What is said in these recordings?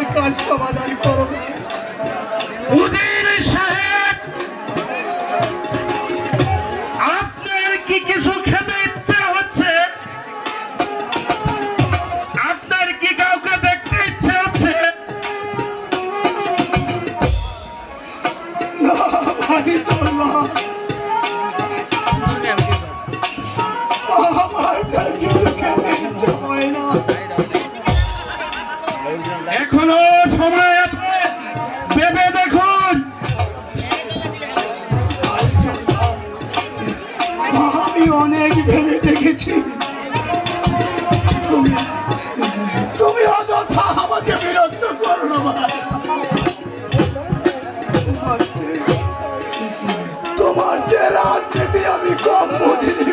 আমার কাজ সমাধান করো। উজির সাহেব, আপনার কি কিছু খেতে ইচ্ছে হচ্ছে? আপনার কি কাউকে দেখতে ইচ্ছে হচ্ছে? না ভাই চলবা, আমার যার কিছু খেতে ইচ্ছে হয় না। এখনো সময় আছে, ভেবে দেখুন। আমি অনেক ভেবে দেখেছি, তুমি অযথা আমাকে বিরক্ত করো না ভাই। তোমার যে রাজনীতি আমি কম বুঝিনি।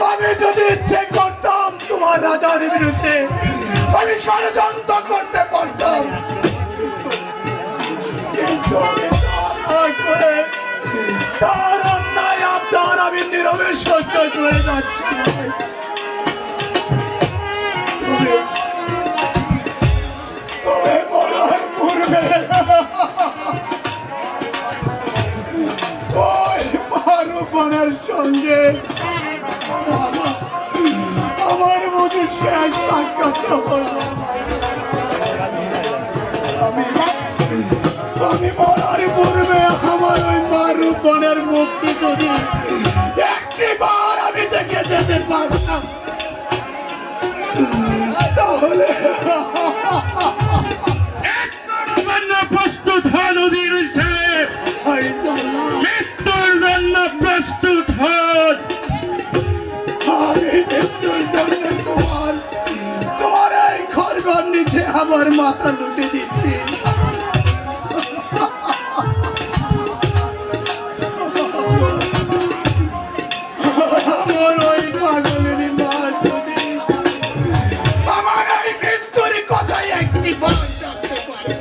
আমি যদি ইচ্ছে করতাম তোমার রাজার বিরুদ্ধে আমি ষড়যন্ত্র করতে পারতাম, কিন্তু আমি তা না করে তার অন্যায় আবদার আমি নীরবে সহ্য করে যাচ্ছি। তবে মরার পূর্বে ওই মারুপানের সঙ্গে আমার মধ্যে শেষ সাক্ষাৎ হলো। আমি মরার পূর্বে আমার ওই মারুপানের মুক্তি যদি একটি বার আমি দেখে যেতে পারতাম, তাহলে প্রস্তুত হন উজির সাহেব, মৃত্যুর জন্য প্রস্তুত হন। আমি মৃত্যুর জন্য তোমার এই ঘর নিচে আমার মাথা লুটে দিচ্ছি। আমার ওই পাগলের মা যদি আমার এই মৃত্যুর কথাই একটি বার জানতে পারে,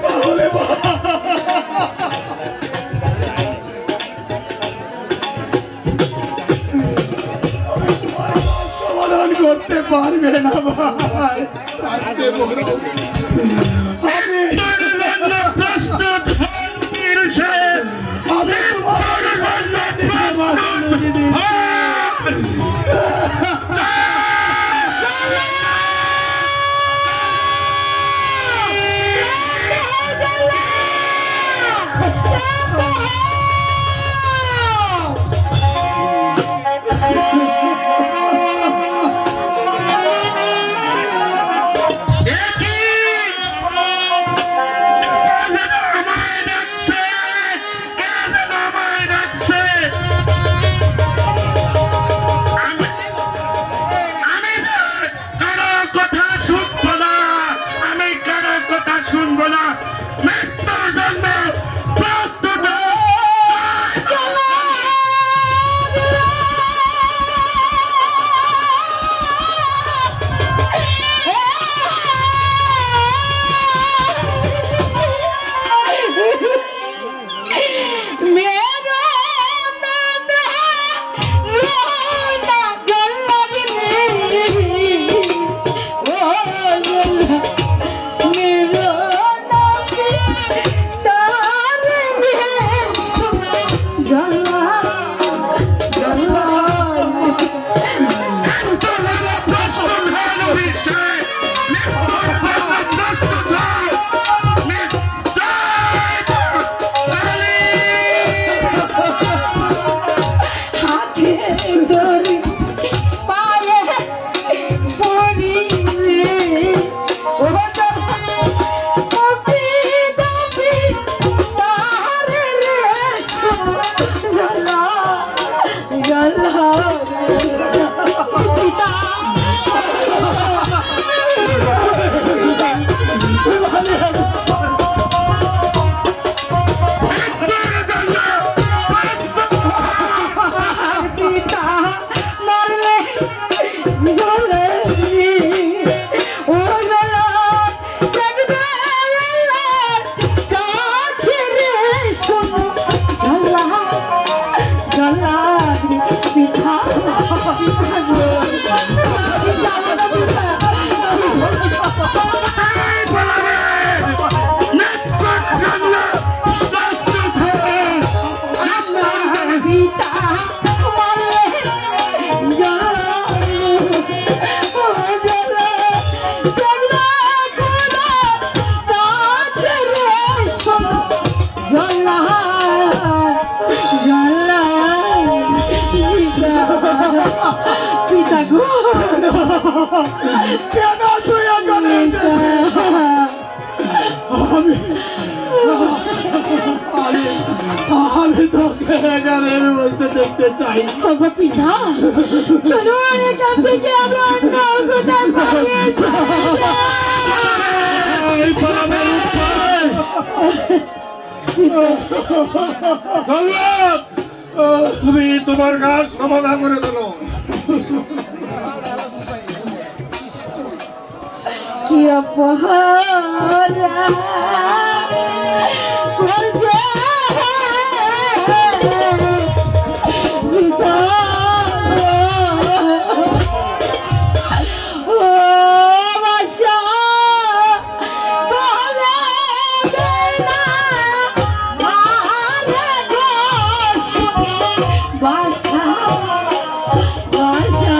তাহলে সমাধান করতে পারবে না ভাই। তার চেয়ে বড় আমি প্রস্তুত হন উজির সাহেব, আমি তোমার কেন তুই এখানে এসেছিস? আমি তোকে এখানের মধ্যে দেখতে চাই। ওগো পিতা, চলো এখান থেকে আমরা অন্য কোথায় পালিয়ে যাই। তুমি তোমার কাজ সমাধান করে দিল। কি অপহরণ করছে পিতা, ও বাসা বলে দে না মারে দোষ, বাসা বাসা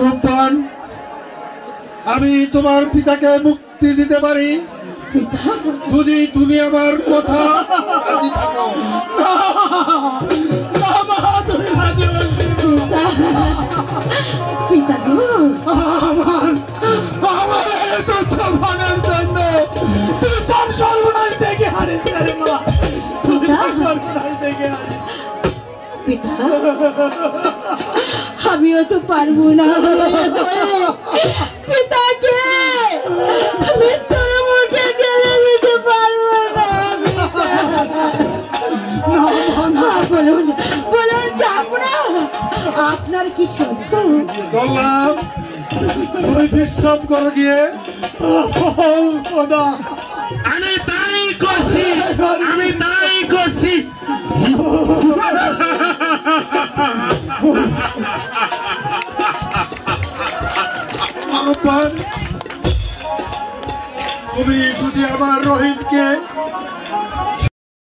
রূপবান, আমি তোমার পিতাকে মুক্তি দিতে পারি যদি তুমি আমার কথা রাজি থাকো। পিতা গো, আমার এই তথ্য ভাঙার জন্য তুই সব সর্বনাশ দেখে হারিস রে মা, তুই সব সর্বনাশ দেখে হারিস। পিতা, আমিও তো পারবো না পিতাকে মৃত্যুর মুখে গেলে দিতে পারবো না। বলুন বলুন, যাব না। আপনার কি সত্য? বললাম তুমি বিশ্রাম করো গিয়ে। খোদা, আমি তাই করছি, আমি তাই করছি। তুমি যদি আমার রহিমকে